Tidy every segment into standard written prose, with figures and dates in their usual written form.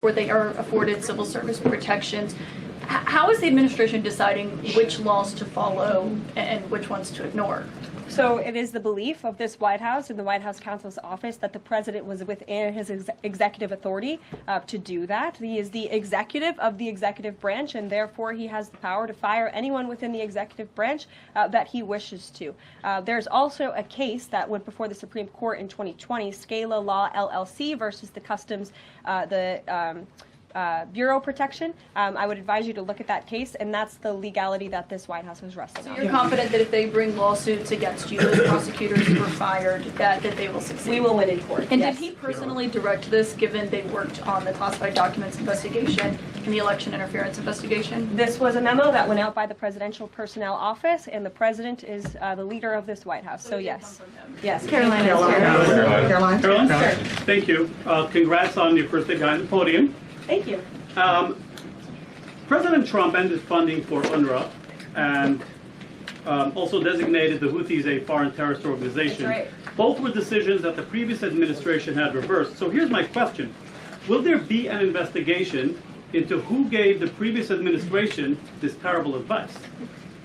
where they are afforded civil service protections. How is the administration deciding which laws to follow and which ones to ignore? So it is the belief of this White House and the White House counsel's office that the president was within his executive authority to do that. He is the executive of the executive branch, and therefore he has the power to fire anyone within the executive branch that he wishes to. There's also a case that went before the Supreme Court in 2020, Scala Law LLC versus the Customs, Bureau protection. I would advise you to look at that case, and that's the legality that this White House was wrestling on. So you're confident that if they bring lawsuits against you, those prosecutors who were fired, that they will succeed? We will win in court. And yes. Did he personally direct this, given they worked on the classified documents investigation and the election interference investigation? This was a memo that went out by the Presidential Personnel Office, and the president is the leader of this White House. So yes. Yes. Caroline. Caroline? Thank you. Congrats on your first day behind the podium. Thank you. President Trump ended funding for UNRWA and also designated the Houthis a foreign terrorist organization. That's right. Both were decisions that the previous administration had reversed. So here's my question. Will there be an investigation into who gave the previous administration this terrible advice?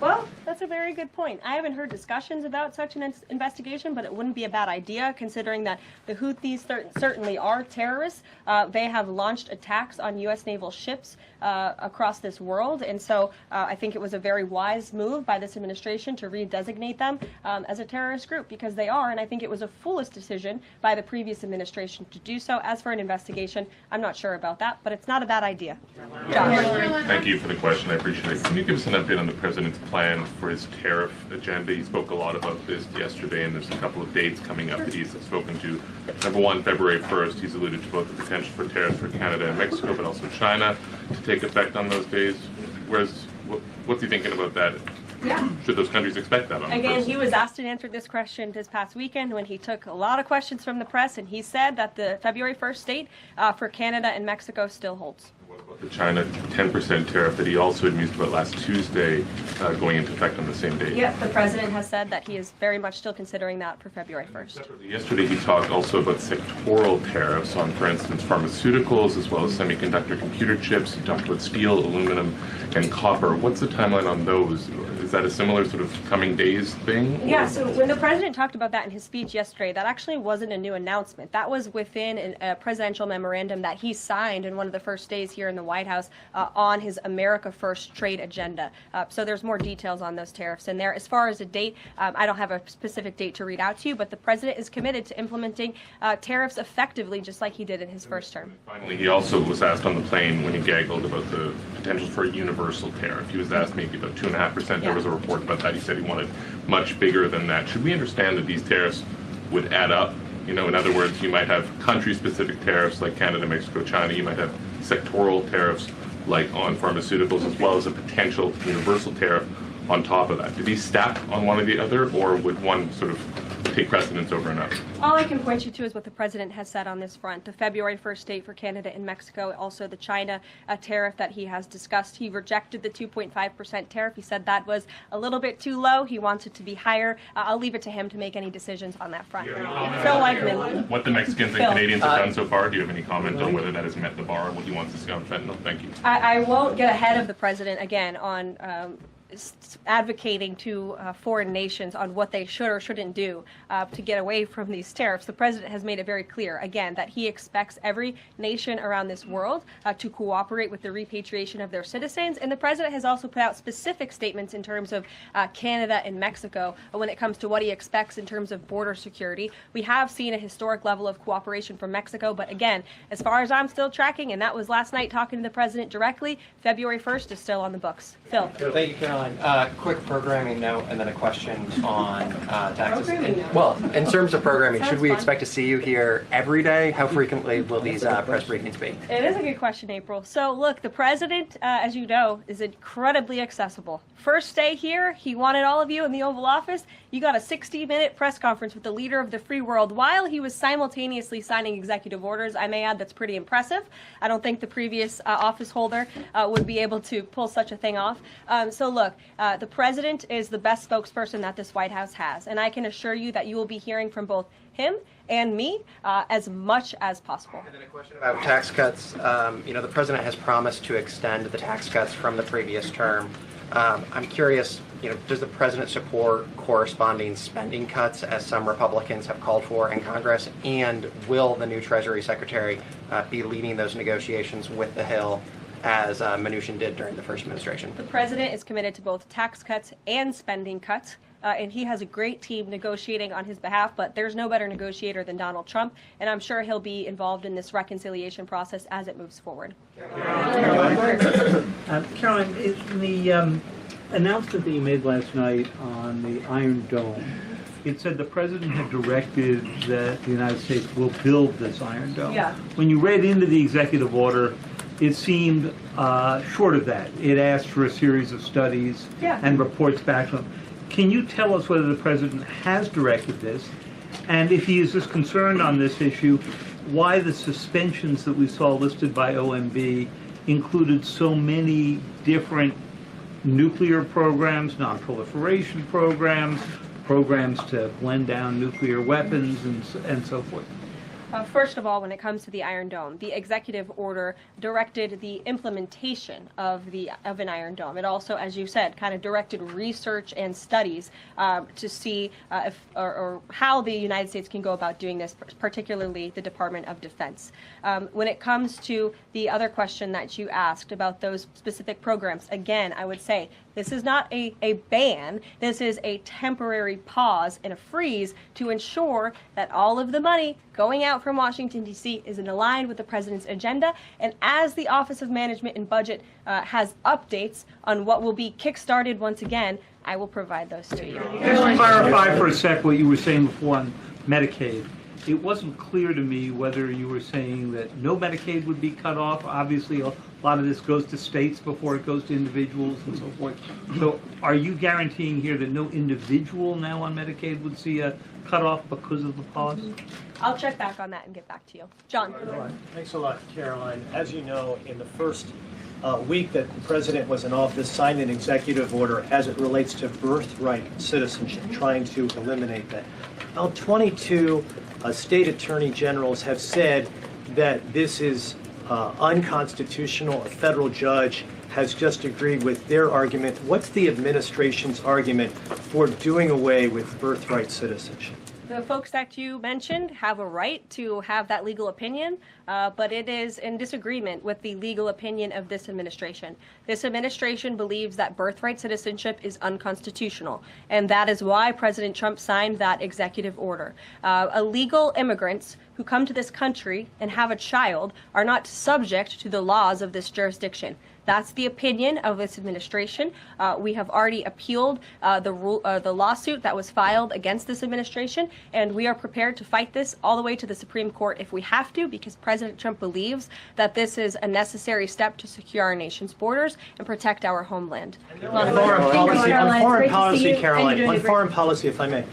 Well, that's a very good point. I haven't heard discussions about such an investigation, but it wouldn't be a bad idea considering that the Houthis certainly are terrorists. They have launched attacks on U.S. naval ships across this world, and so I think it was a very wise move by this administration to redesignate them as a terrorist group, because they are, and I think it was a foolish decision by the previous administration to do so. As for an investigation, I'm not sure about that, but it's not a bad idea. Josh. Thank you for the question. I appreciate it. Can you give us an update on the president's plan for his tariff agenda? He spoke a lot about this yesterday, and there's a couple of dates coming up that he's spoken to. Number one, February 1st, he's alluded to both the potential for tariffs for Canada and Mexico, but also China to take effect on those days. What's he thinking about that? Yeah. Should those countries expect that on the Again, first? he was asked and answered this question this past weekend when he took a lot of questions from the press, and he said that the February 1st date for Canada and Mexico still holds. What about the China 10% tariff that he also had mused about last Tuesday going into effect on the same date? Yep, the president has said that he is very much still considering that for February 1st. Separately, yesterday he talked also about sectoral tariffs on, for instance, pharmaceuticals as well as semiconductor computer chips. He talked about steel, aluminum, and copper. What's the timeline on those? Is that a similar sort of coming days thing? Or? Yeah, so when the president talked about that in his speech yesterday, that actually wasn't a new announcement. That was within a presidential memorandum that he signed in one of the first days here in the White House on his America First trade agenda. So there's more details on those tariffs in there. As far as a date, I don't have a specific date to read out to you, but the president is committed to implementing tariffs effectively, just like he did in his first term. Finally, he also was asked on the plane when he gaggled about the potential for a universal tariff. He was asked maybe about 2.5%. There was a report about that. He said he wanted much bigger than that. Should we understand that these tariffs would add up? You know, in other words, you might have country-specific tariffs like Canada, Mexico, China. You might have sectoral tariffs like on pharmaceuticals, as well as a potential universal tariff on top of that. Do these stack on one or the other, or would one sort of take precedence over another? All I can point you to is what the president has said on this front. The February 1st date for Canada and Mexico, also the China tariff that he has discussed. He rejected the 2.5% tariff. He said that was a little bit too low. He wants it to be higher. I'll leave it to him to make any decisions on that front. Phil Weichman. What the Mexicans and Canadians have done so far, do you have any comment on whether that has met the bar and what he wants to see on fentanyl? Thank you. I won't get ahead of the president again on advocating to foreign nations on what they should or shouldn't do to get away from these tariffs. The president has made it very clear, again, that he expects every nation around this world to cooperate with the repatriation of their citizens. And the president has also put out specific statements in terms of Canada and Mexico when it comes to what he expects in terms of border security. We have seen a historic level of cooperation from Mexico, but again, as far as I'm still tracking, and that was last night talking to the president directly, February 1st is still on the books. Phil. Thank you, Caroline. Quick programming note and then a question on taxes. Well, in terms of programming, should we expect to see you here every day? How frequently will these press briefings be? It is a good question, April. So look, the president, as you know, is incredibly accessible. First day here, he wanted all of you in the Oval Office. You got a 60-minute press conference with the leader of the free world while he was simultaneously signing executive orders. I may add that's pretty impressive. I don't think the previous office holder would be able to pull such a thing off. So look, look, the president is the best spokesperson that this White House has, and I can assure you that you will be hearing from both him and me as much as possible. And then a question about tax cuts. The president has promised to extend the tax cuts from the previous term. I'm curious, does the president support corresponding spending cuts as some Republicans have called for in Congress? And will the new Treasury Secretary be leading those negotiations with the Hill as Mnuchin did during the first administration? The president is committed to both tax cuts and spending cuts. And he has a great team negotiating on his behalf, but there's no better negotiator than Donald Trump, and I'm sure he'll be involved in this reconciliation process as it moves forward. Karoline, in the announcement that you made last night on the Iron Dome, it said the president had directed that the United States will build this Iron Dome. Yeah. When you read into the executive order, it seemed short of that. It asked for a series of studies and reports back to him. Can you tell us whether the president has directed this? And if he is just concerned on this issue, why the suspensions that we saw listed by OMB included so many different nuclear programs, non-proliferation programs, programs to blend down nuclear weapons, and so forth? First of all, when it comes to the Iron Dome, the executive order directed the implementation of an Iron Dome. It also, as you said, kind of directed research and studies to see if or how the United States can go about doing this, particularly the Department of Defense. When it comes to the other question that you asked about those specific programs, again, I would say this is not a ban. This is a temporary pause and a freeze to ensure that all of the money going out from Washington, D.C. is aligned with the president's agenda. And as the Office of Management and Budget has updates on what will be kickstarted once again, I will provide those to you. Just clarify for a sec what you were saying before on Medicaid. It wasn't clear to me whether you were saying that no Medicaid would be cut off. Obviously, a lot of this goes to states before it goes to individuals and so forth. So are you guaranteeing here that no individual now on Medicaid would see a cutoff because of the pause? I'll check back on that and get back to you. John. Thanks a lot, Karoline. As you know, in the first week that the president was in office, signed an executive order as it relates to birthright citizenship, trying to eliminate that. Now, 22 state attorney generals have said that this is unconstitutional. A federal judge has just agreed with their argument. What's the administration's argument for doing away with birthright citizenship? The folks that you mentioned have a right to have that legal opinion, but it is in disagreement with the legal opinion of this administration. This administration believes that birthright citizenship is unconstitutional, and that is why President Trump signed that executive order. Illegal immigrants who come to this country and have a child are not subject to the laws of this jurisdiction. That's the opinion of this administration. We have already appealed the lawsuit that was filed against this administration, and we are prepared to fight this all the way to the Supreme Court if we have to, because President Trump believes that this is a necessary step to secure our nation's borders and protect our homeland. On foreign policy, Karoline, on foreign policy, if I may,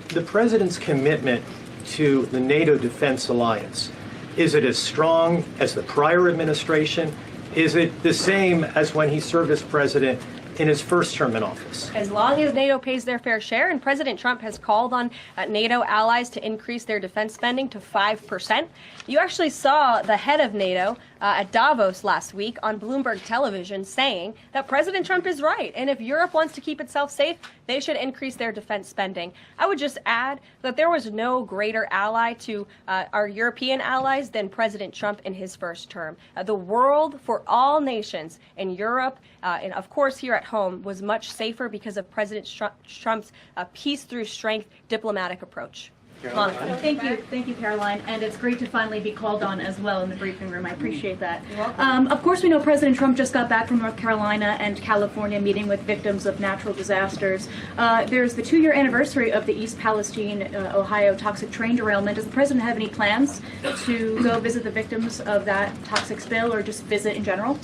the president's commitment to the NATO Defense Alliance, is it as strong as the prior administration? Is it the same as when he served as president in his first term in office? As long as NATO pays their fair share, and President Trump has called on NATO allies to increase their defense spending to 5%. You actually saw the head of NATO at Davos last week on Bloomberg television saying that President Trump is right, and if Europe wants to keep itself safe, they should increase their defense spending. I would just add that there was no greater ally to our European allies than President Trump in his first term. The world for all nations in Europe and of course here at home was much safer because of President Trump's peace through strength diplomatic approach. Monica. Thank you, Karoline, and it's great to finally be called on as well in the briefing room. I appreciate that. Of course, we know President Trump just got back from North Carolina and California meeting with victims of natural disasters. There's the 2-year anniversary of the East Palestine, Ohio toxic train derailment. Does the president have any plans to go visit the victims of that toxic spill or just visit in general?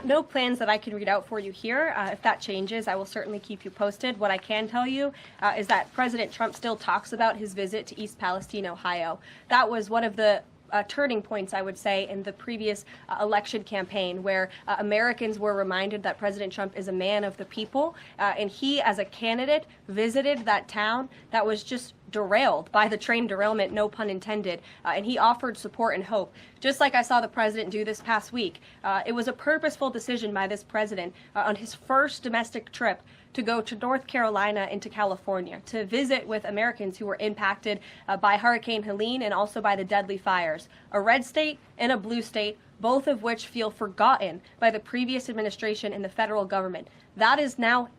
No plans that I can read out for you here. If that changes, I will certainly keep you posted. What I can tell you is that President Trump still talks about his visit to East Palestine, Ohio. That was one of the turning points, I would say, in the previous election campaign, where Americans were reminded that President Trump is a man of the people, and he, as a candidate, visited that town that was just derailed by the train derailment, no pun intended, and he offered support and hope. Just like I saw the president do this past week, it was a purposeful decision by this president on his first domestic trip to go to North Carolina and to California to visit with Americans who were impacted by Hurricane Helene and also by the deadly fires. A red state and a blue state, both of which feel forgotten by the previous administration and the federal government. That is now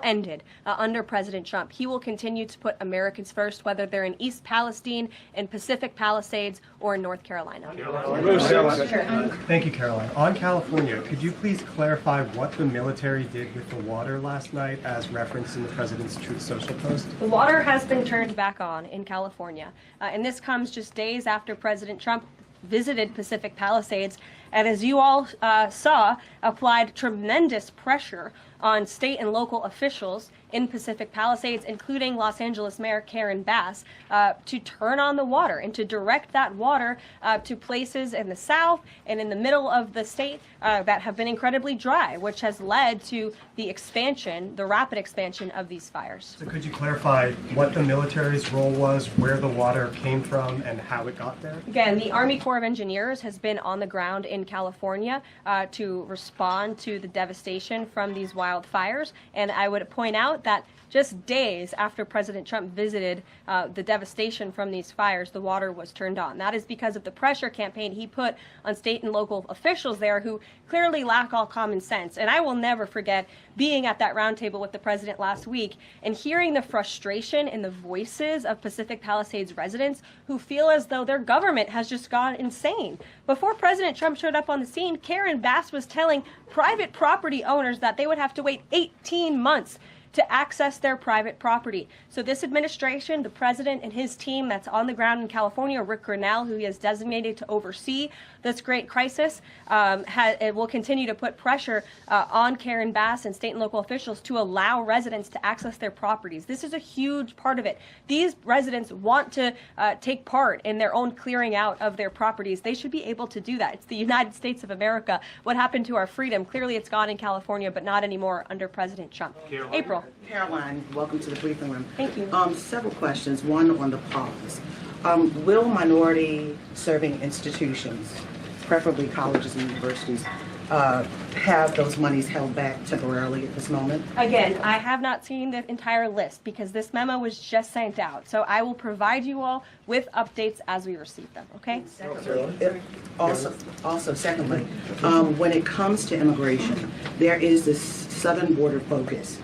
ended under President Trump. He will continue to put Americans first, whether they're in East Palestine, in Pacific Palisades, or in North Carolina. Thank you, Caroline. On California, could you please clarify what the military did with the water last night as referenced in the president's Truth Social post? The water has been turned back on in California, and this comes just days after President Trump visited Pacific Palisades, and as you all saw, applied tremendous pressure on state and local officials in Pacific Palisades, including Los Angeles Mayor Karen Bass, to turn on the water and to direct that water to places in the south and in the middle of the state that have been incredibly dry, which has led to the expansion, the rapid expansion of these fires. So could you clarify what the military's role was, where the water came from, and how it got there? Again, the Army Corps of Engineers has been on the ground in California to respond to the devastation from these wildfires, and I would point out that just days after President Trump visited the devastation from these fires, the water was turned on. That is because of the pressure campaign he put on state and local officials there who clearly lack all common sense. And I will never forget being at that roundtable with the president last week and hearing the frustration in the voices of Pacific Palisades residents who feel as though their government has just gone insane. Before President Trump showed up on the scene, Karen Bass was telling private property owners that they would have to wait 18 months to access their private property. So this administration, the president and his team that's on the ground in California, Rick Grinnell, who he has designated to oversee this great crisis, it will continue to put pressure on Karen Bass and state and local officials to allow residents to access their properties. This is a huge part of it. These residents want to take part in their own clearing out of their properties. They should be able to do that. It's the United States of America. What happened to our freedom? Clearly it's gone in California, but not anymore under President Trump. April. Caroline, welcome to the briefing room. Thank you. Several questions. One on the pause. Will minority-serving institutions, preferably colleges and universities, have those monies held back temporarily at this moment? Again, I have not seen the entire list because this memo was just sent out. So I will provide you all with updates as we receive them, okay? Secondly, when it comes to immigration, there is this southern border focus.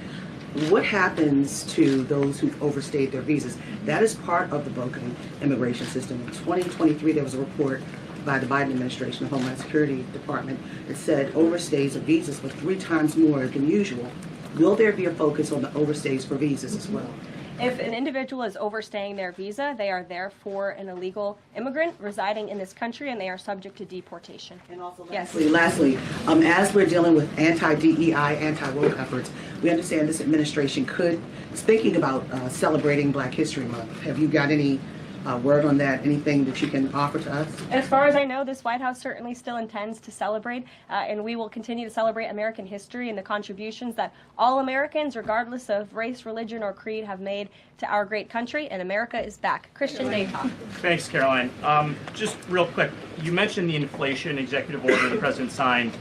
What happens to those who've overstayed their visas? That is part of the broken immigration system. In 2023, there was a report by the Biden administration, the Homeland Security Department, that said overstays of visas were 3 times more than usual. Will there be a focus on the overstays for visas as well? If an individual is overstaying their visa, they are therefore an illegal immigrant residing in this country, and they are subject to deportation. And also, yes. Lastly, as we're dealing with anti-DEI, anti-woke efforts, we understand this administration could, speaking about celebrating Black History Month, have you got any word on that? Anything that you can offer to us? As far as I know, this White House certainly still intends to celebrate, and we will continue to celebrate American history and the contributions that all Americans, regardless of race, religion, or creed, have made to our great country, and America is back. Christian Dayton. Thanks, Caroline. Just real quick, you mentioned the inflation executive order the president signed,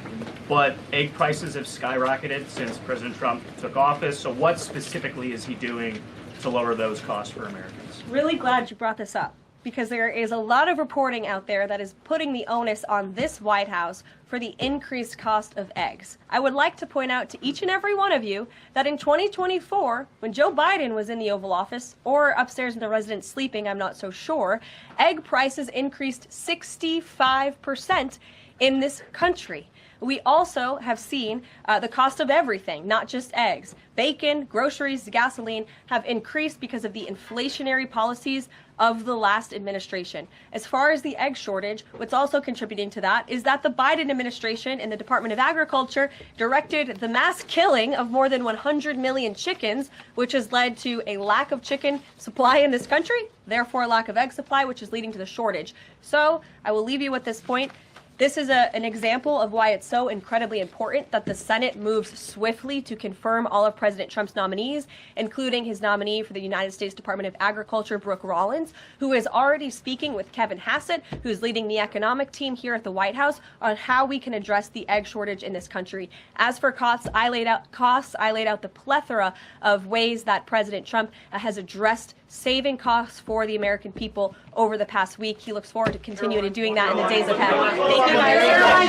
but egg prices have skyrocketed since President Trump took office, so what specifically is he doing to lower those costs for Americans? Really glad you brought this up, because there is a lot of reporting out there that is putting the onus on this White House for the increased cost of eggs. I would like to point out to each and every one of you that in 2024, when Joe Biden was in the Oval Office, or upstairs in the residence sleeping, I'm not so sure, egg prices increased 65% in this country. We also have seen the cost of everything, not just eggs. Bacon, groceries, gasoline have increased because of the inflationary policies of the last administration. As far as the egg shortage, what's also contributing to that is that the Biden administration and the Department of Agriculture directed the mass killing of more than 100 million chickens, which has led to a lack of chicken supply in this country, therefore a lack of egg supply, which is leading to the shortage. So I will leave you with this point. This is an example of why it's so incredibly important that the Senate moves swiftly to confirm all of President Trump's nominees, including his nominee for the United States Department of Agriculture, Brooke Rollins, who is already speaking with Kevin Hassett, who's leading the economic team here at the White House, on how we can address the egg shortage in this country. As for costs, I laid out the plethora of ways that President Trump has addressed saving costs for the American people over the past week. He looks forward to continuing to doing that in the days ahead. Thank you, guys.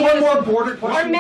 One more border question.